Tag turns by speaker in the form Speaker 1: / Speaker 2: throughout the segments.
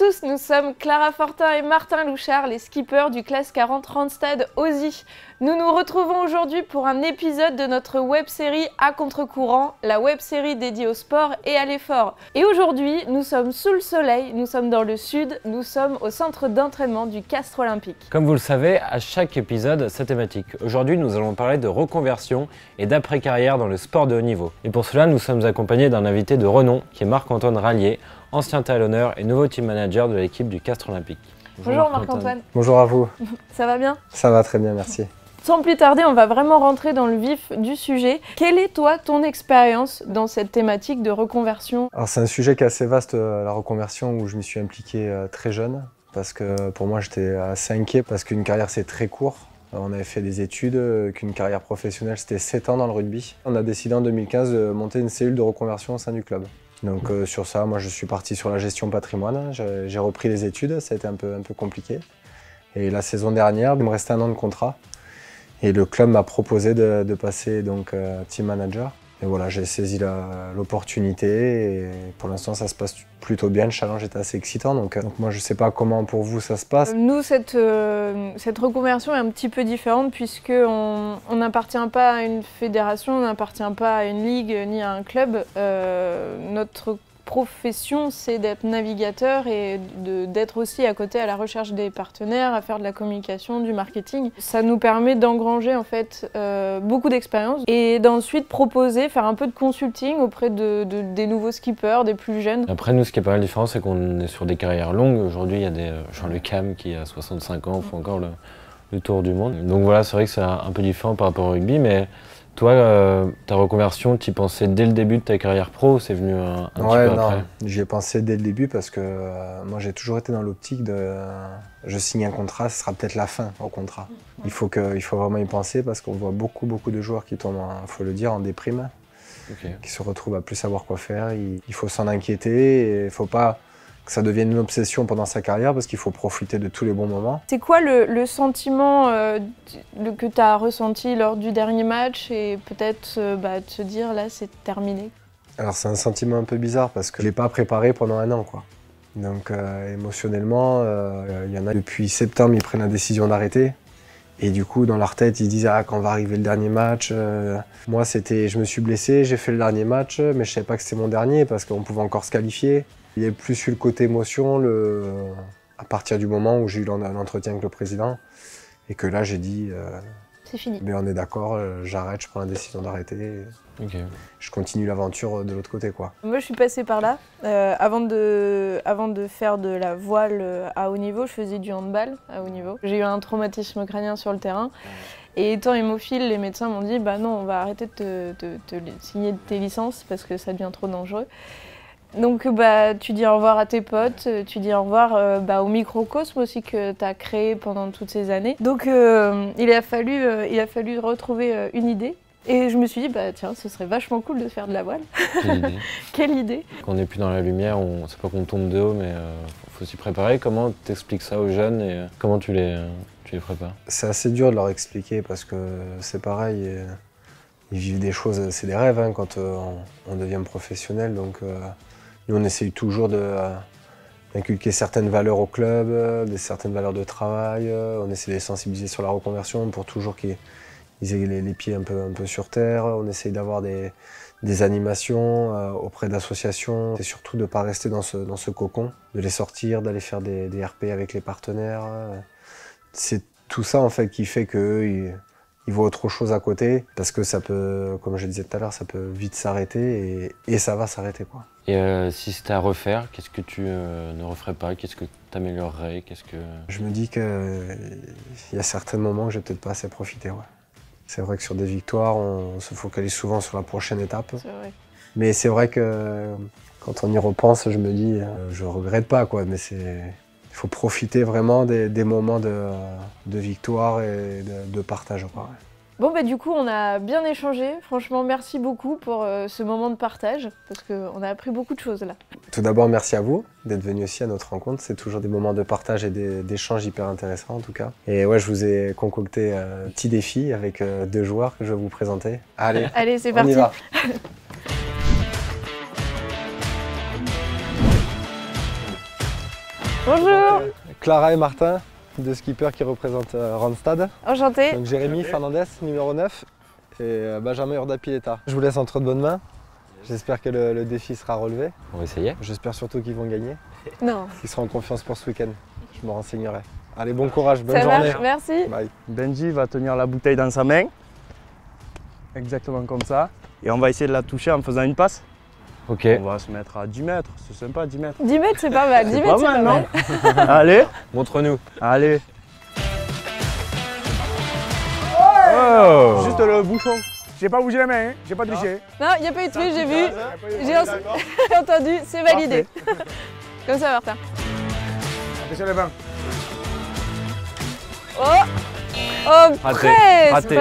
Speaker 1: tous, nous sommes Clara Fortin et Martin Louchard, les skippers du classe 40 Randstad Ausy. Nous nous retrouvons aujourd'hui pour un épisode de notre web-série À contre-courant, la web-série dédiée au sport et à l'effort. Et aujourd'hui, nous sommes sous le soleil, nous sommes dans le sud, nous sommes au centre d'entraînement du Castres Olympique.
Speaker 2: Comme vous le savez, à chaque épisode, sa thématique. Aujourd'hui, nous allons parler de reconversion et d'après-carrière dans le sport de haut niveau. Et pour cela, nous sommes accompagnés d'un invité de renom qui est Marc-Antoine Rallier, ancien talonneur et nouveau team manager de l'équipe du Castres Olympique.
Speaker 1: Bonjour Marc-Antoine.
Speaker 3: Bonjour à vous.
Speaker 1: Ça va bien?
Speaker 3: Ça va très bien, merci.
Speaker 1: Sans plus tarder, on va vraiment rentrer dans le vif du sujet. Quelle est toi ton expérience dans cette thématique de reconversion?
Speaker 3: Alors c'est un sujet qui est assez vaste, la reconversion, où je m'y suis impliqué très jeune. Parce que pour moi j'étais assez inquiet, parce qu'une carrière c'est très court. On avait fait des études, qu'une carrière professionnelle c'était 7 ans dans le rugby. On a décidé en 2015 de monter une cellule de reconversion au sein du club. Donc sur ça, moi je suis parti sur la gestion patrimoine. J'ai repris les études, ça a été un peu compliqué. Et la saison dernière, il me restait 1 an de contrat. Et le club m'a proposé de passer donc team manager. Et voilà, j'ai saisi l'opportunité et pour l'instant ça se passe plutôt bien. Le challenge était assez excitant, donc moi je sais pas comment pour vous ça se passe.
Speaker 1: Nous, cette reconversion est un petit peu différente puisqu'on n'appartient pas à une fédération, on n'appartient pas à une ligue ni à un club. Notre profession, c'est d'être navigateur et d'être aussi à côté à la recherche des partenaires, à faire de la communication, du marketing. Ça nous permet d'engranger en fait beaucoup d'expérience et d'ensuite proposer, faire un peu de consulting auprès des nouveaux skippers, des plus jeunes.
Speaker 2: Après nous, ce qui est pas mal différent, c'est qu'on est sur des carrières longues. Aujourd'hui, il y a des genre le Cam qui a 65 ans, fait encore le tour du monde. Donc voilà, c'est vrai que c'est un peu différent par rapport au rugby, mais toi, ta reconversion, tu y pensais dès le début de ta carrière pro ou c'est venu un petit peu après?
Speaker 3: J'y ai pensé dès le début parce que moi j'ai toujours été dans l'optique de je signe un contrat, ce sera peut-être la fin au contrat. Il faut vraiment y penser parce qu'on voit beaucoup de joueurs qui tombent, faut le dire, en déprime, qui se retrouvent à plus savoir quoi faire. Il faut s'en inquiéter et il ne faut pas que ça devienne une obsession pendant sa carrière parce qu'il faut profiter de tous les bons moments.
Speaker 1: C'est quoi le sentiment que tu as ressenti lors du dernier match et peut-être de se dire là c'est terminé?
Speaker 3: Alors c'est un sentiment un peu bizarre parce que je ne l'ai pas préparé pendant 1 an, quoi. Donc émotionnellement, il y en a depuis septembre, ils prennent la décision d'arrêter. Et du coup, dans leur tête, ils disent « Ah, quand va arriver le dernier match ?» Moi, je me suis blessé, j'ai fait le dernier match, mais je ne savais pas que c'était mon dernier parce qu'on pouvait encore se qualifier. Il y a plus eu le côté émotion à partir du moment où j'ai eu l'entretien avec le président et que là, j'ai dit
Speaker 1: c'est fini.
Speaker 3: Mais on est d'accord, j'arrête, je prends la décision d'arrêter. Je continue l'aventure de l'autre côté, quoi.
Speaker 1: Moi, je suis passée par là. Avant de faire de la voile à haut niveau, je faisais du handball à haut niveau. J'ai eu un traumatisme crânien sur le terrain. Et étant hémophile, les médecins m'ont dit « Bah non, on va arrêter de te signer tes licences parce que ça devient trop dangereux. » Donc tu dis au revoir à tes potes, tu dis au revoir au microcosme aussi que tu as créé pendant toutes ces années. Donc il a fallu retrouver une idée. Et je me suis dit, tiens, ce serait vachement cool de faire de la voile.
Speaker 2: Quelle idée.
Speaker 1: Quelle idée.
Speaker 2: Quand on n'est plus dans la lumière, c'est pas qu'on tombe de haut, mais faut s'y préparer. Comment t'expliques ça aux jeunes et comment tu les prépares?
Speaker 3: C'est assez dur de leur expliquer parce que c'est pareil, ils vivent des choses, c'est des rêves hein, quand on devient professionnel. Donc nous on essaye toujours d'inculquer certaines valeurs au club, certaines valeurs de travail. On essaie de les sensibiliser sur la reconversion pour toujours qu'ils aient les pieds un peu sur terre. On essaye d'avoir des animations auprès d'associations. C'est surtout de ne pas rester dans ce cocon, de les sortir, d'aller faire des RP avec les partenaires. C'est tout ça en fait qui fait qu'eux, ils voient autre chose à côté parce que ça peut, comme je le disais tout à l'heure, ça peut vite s'arrêter et ça va s'arrêter, quoi.
Speaker 2: Et si c'était à refaire, qu'est-ce que tu ne referais pas? Qu'est-ce que tu améliorerais?
Speaker 3: Je me dis qu'il y a certains moments que j'ai peut-être pas assez profité. Ouais. C'est vrai que sur des victoires, on se focalise souvent sur la prochaine étape.
Speaker 1: C'est vrai.
Speaker 3: Mais c'est vrai que quand on y repense, je me dis, je regrette pas, quoi. Mais il faut profiter vraiment des moments de victoire et de partage. Quoi.
Speaker 1: Bon du coup on a bien échangé, franchement merci beaucoup pour ce moment de partage parce qu'on a appris beaucoup de choses là.
Speaker 3: Tout d'abord merci à vous d'être venu aussi à notre rencontre, c'est toujours des moments de partage et d'échanges hyper intéressants en tout cas. Et ouais, je vous ai concocté un petit défi avec 2 joueurs que je vais vous présenter. Allez,
Speaker 1: c'est parti.
Speaker 3: On y va.
Speaker 1: Bonjour.
Speaker 3: Clara et Martin, deux skippers qui représentent Randstad.
Speaker 1: Enchantée.
Speaker 3: Donc Jérémy Fernandez, numéro 9, et Benjamin Urdapileta. Je vous laisse entre de bonnes mains. J'espère que le défi sera relevé.
Speaker 2: On va essayer.
Speaker 3: J'espère surtout qu'ils vont gagner.
Speaker 1: Non.
Speaker 3: Qu'ils seront en confiance pour ce week-end. Je me renseignerai. Allez, bon courage, bonne
Speaker 1: Ça
Speaker 3: journée.
Speaker 1: marche, merci.
Speaker 3: Bye.
Speaker 4: Benji va tenir la bouteille dans sa main. Exactement comme ça. Et on va essayer de la toucher en faisant une passe.
Speaker 2: Ok.
Speaker 4: On va se mettre à 10 mètres. C'est sympa, 10 mètres.
Speaker 1: 10 mètres, c'est pas mal. 10 mètres, c'est pas mal.
Speaker 4: Allez,
Speaker 2: Montre-nous.
Speaker 4: allez.
Speaker 2: Oh!
Speaker 5: Juste le bouchon. J'ai pas bougé la main, hein. J'ai pas triché.
Speaker 1: Non, il n'y a pas eu de truc, j'ai vu. J'ai entendu, c'est validé. Comme ça, Martin.
Speaker 5: Attention les mains.
Speaker 1: Oh Oh,
Speaker 2: Raté.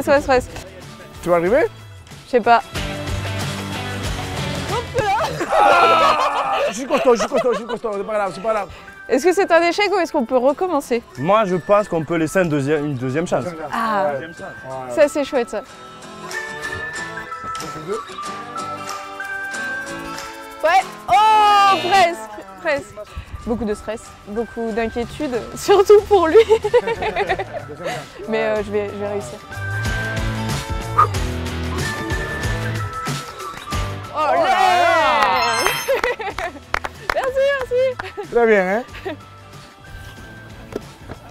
Speaker 1: presque.
Speaker 2: Raté.
Speaker 5: Tu vas arriver?
Speaker 1: Je sais pas.
Speaker 5: Je suis costaud, c'est pas grave, c'est pas grave.
Speaker 1: Est-ce que c'est un échec ou est-ce qu'on peut recommencer?
Speaker 4: Moi, je pense qu'on peut laisser une deuxième chance.
Speaker 1: Ah, ça c'est chouette ça. Ouais, oh, presque. Beaucoup de stress, beaucoup d'inquiétude, surtout pour lui. Mais je vais réussir. Oh là. Merci.
Speaker 5: Très bien, hein?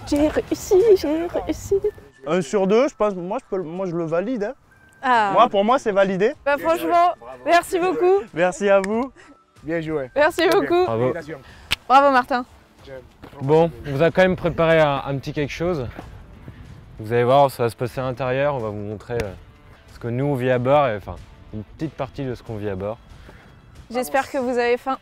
Speaker 1: J'ai réussi.
Speaker 4: 1 sur 2, je pense, moi je le valide. Hein.
Speaker 1: Ah,
Speaker 4: Pour moi, c'est validé.
Speaker 1: bah franchement, merci beaucoup.
Speaker 4: Merci à vous.
Speaker 5: Bien joué.
Speaker 1: Merci beaucoup.
Speaker 2: Bravo.
Speaker 5: Félicitations.
Speaker 1: Bravo Martin.
Speaker 2: Bon, on vous a quand même préparé un petit quelque chose. Vous allez voir, ça va se passer à l'intérieur. On va vous montrer ce que nous on vit à bord, et, enfin une petite partie de ce qu'on vit à bord.
Speaker 1: J'espère que vous avez faim.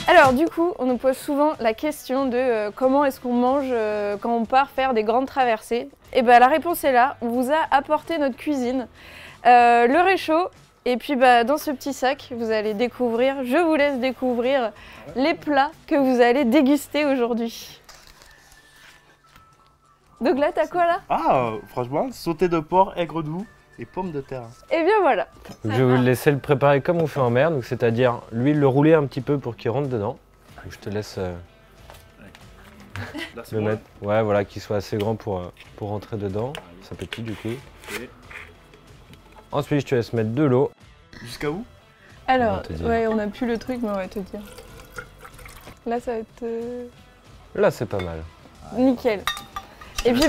Speaker 1: Alors du coup, on nous pose souvent la question de comment est-ce qu'on mange quand on part faire des grandes traversées. Et bien la réponse est là, on vous a apporté notre cuisine, le réchaud, et puis dans ce petit sac, vous allez découvrir, je vous laisse découvrir les plats que vous allez déguster aujourd'hui. Donc là, t'as quoi là?
Speaker 4: Ah, franchement, sauté de porc, aigre doux et pommes de terre.
Speaker 1: Et bien voilà.
Speaker 2: Donc, je vais vous laisser le préparer comme on fait en mer, donc c'est-à-dire l'huile le rouler un petit peu pour qu'il rentre dedans. Donc, je te laisse le mettre. Ouais, voilà, qu'il soit assez grand pour rentrer dedans. Ça petit du coup.
Speaker 4: Ok.
Speaker 2: Ensuite, je te laisse mettre de l'eau.
Speaker 4: Jusqu'à où?
Speaker 2: On
Speaker 1: Alors,
Speaker 2: va te dire.
Speaker 1: ouais, on n'a plus le truc, mais on va te dire. Là, ça va être
Speaker 2: Là, c'est pas mal.
Speaker 1: nickel. Et puis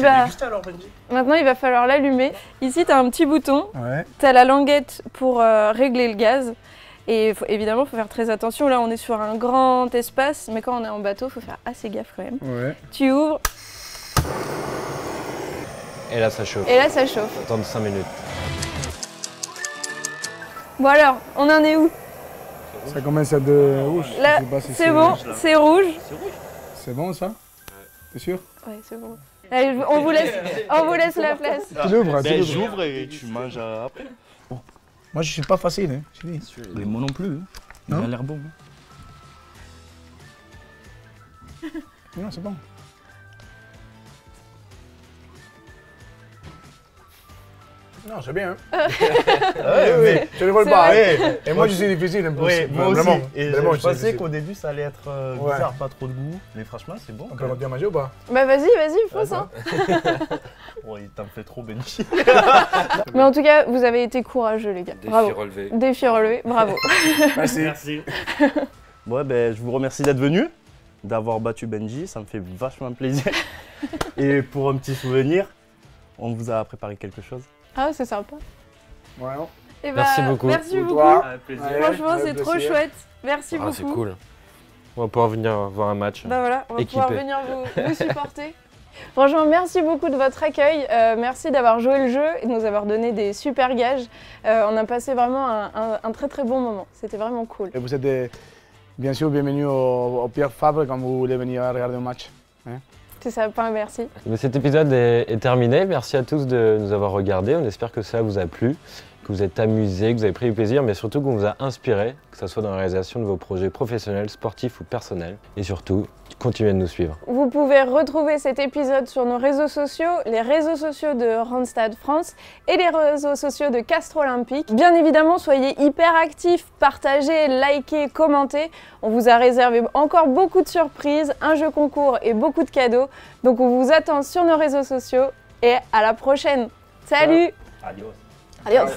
Speaker 1: maintenant il va falloir l'allumer. Ici tu as un petit bouton,
Speaker 5: Ouais.
Speaker 1: tu as la languette pour régler le gaz. Et évidemment il faut faire très attention, là on est sur un grand espace, mais quand on est en bateau il faut faire assez gaffe quand même.
Speaker 5: Ouais.
Speaker 1: Tu ouvres
Speaker 2: Et là, ça chauffe.
Speaker 1: et là ça chauffe.
Speaker 2: Attendre 5 minutes.
Speaker 1: Bon alors, on en est où?
Speaker 5: Ça commence à de rouge.
Speaker 1: Là
Speaker 5: Je sais pas si
Speaker 1: c'est bon, c'est rouge.
Speaker 5: C'est bon ça? T'es sûr?
Speaker 1: Ouais c'est bon. Allez, on vous laisse la place.
Speaker 5: Tu l'ouvres,
Speaker 4: Ben, j'ouvre et tu manges après.
Speaker 5: Moi je suis pas facile, hein. Je dis.
Speaker 4: Mais moi non plus. Hein. Il
Speaker 5: Non
Speaker 4: a l'air bon.
Speaker 5: Non, c'est bon. Non, c'est bien. Hein.
Speaker 4: mais
Speaker 5: Je ne vole
Speaker 1: C'est
Speaker 5: pas.
Speaker 1: vrai.
Speaker 5: Hein. Et moi je suis difficile un peu.
Speaker 4: oui, moi aussi.
Speaker 5: Vraiment.
Speaker 4: Et
Speaker 5: Vraiment,
Speaker 4: je
Speaker 5: suis
Speaker 4: pensais
Speaker 5: difficile.
Speaker 4: qu'au début ça allait être bizarre, pas trop de goût. Mais franchement, c'est bon.
Speaker 5: On peut continuer à manger ou pas?
Speaker 1: Bah vas-y, fonce hein.
Speaker 4: Ouais, il t'en fait trop, Benji.
Speaker 1: Mais en tout cas, vous avez été courageux les gars. Bravo.
Speaker 2: relevé.
Speaker 1: Défi relevé, bravo.
Speaker 5: Merci.
Speaker 4: Ouais, ben, je vous remercie d'être venu, d'avoir battu Benji, ça me fait vachement plaisir. Et pour un petit souvenir, on vous a préparé quelque chose.
Speaker 1: Ah c'est sympa.
Speaker 5: Ouais.
Speaker 1: Et
Speaker 2: Merci beaucoup.
Speaker 1: Merci
Speaker 5: Pour
Speaker 1: beaucoup.
Speaker 5: toi.
Speaker 4: plaisir.
Speaker 5: Ouais.
Speaker 1: Franchement,
Speaker 5: avec
Speaker 1: c'est trop
Speaker 5: plaisir.
Speaker 1: chouette. Merci
Speaker 2: Ah,
Speaker 1: beaucoup.
Speaker 2: c'est cool. On va pouvoir venir voir un match.
Speaker 1: Bah voilà, on va
Speaker 2: Équipé.
Speaker 1: pouvoir venir vous supporter. Franchement, merci beaucoup de votre accueil. Merci d'avoir joué le jeu et de nous avoir donné des super gages. On a passé vraiment un très très bon moment. C'était vraiment cool.
Speaker 5: Et vous êtes bien sûr bienvenue au Pierre Fabre quand vous voulez venir regarder un match.
Speaker 1: C'est ça, pas merci.
Speaker 2: Mais cet épisode est terminé. Merci à tous de nous avoir regardés. On espère que ça vous a plu. que vous êtes amusé, que vous avez pris du plaisir, mais surtout qu'on vous a inspiré, que ce soit dans la réalisation de vos projets professionnels, sportifs ou personnels. Et surtout, continuez de nous suivre.
Speaker 1: Vous pouvez retrouver cet épisode sur nos réseaux sociaux, les réseaux sociaux de Randstad France et les réseaux sociaux de Castres Olympique. Bien évidemment, soyez hyper actifs, partagez, likez, commentez. On vous a réservé encore beaucoup de surprises, un jeu concours et beaucoup de cadeaux. Donc on vous attend sur nos réseaux sociaux et à la prochaine. Salut!
Speaker 4: Adios.
Speaker 1: Adios.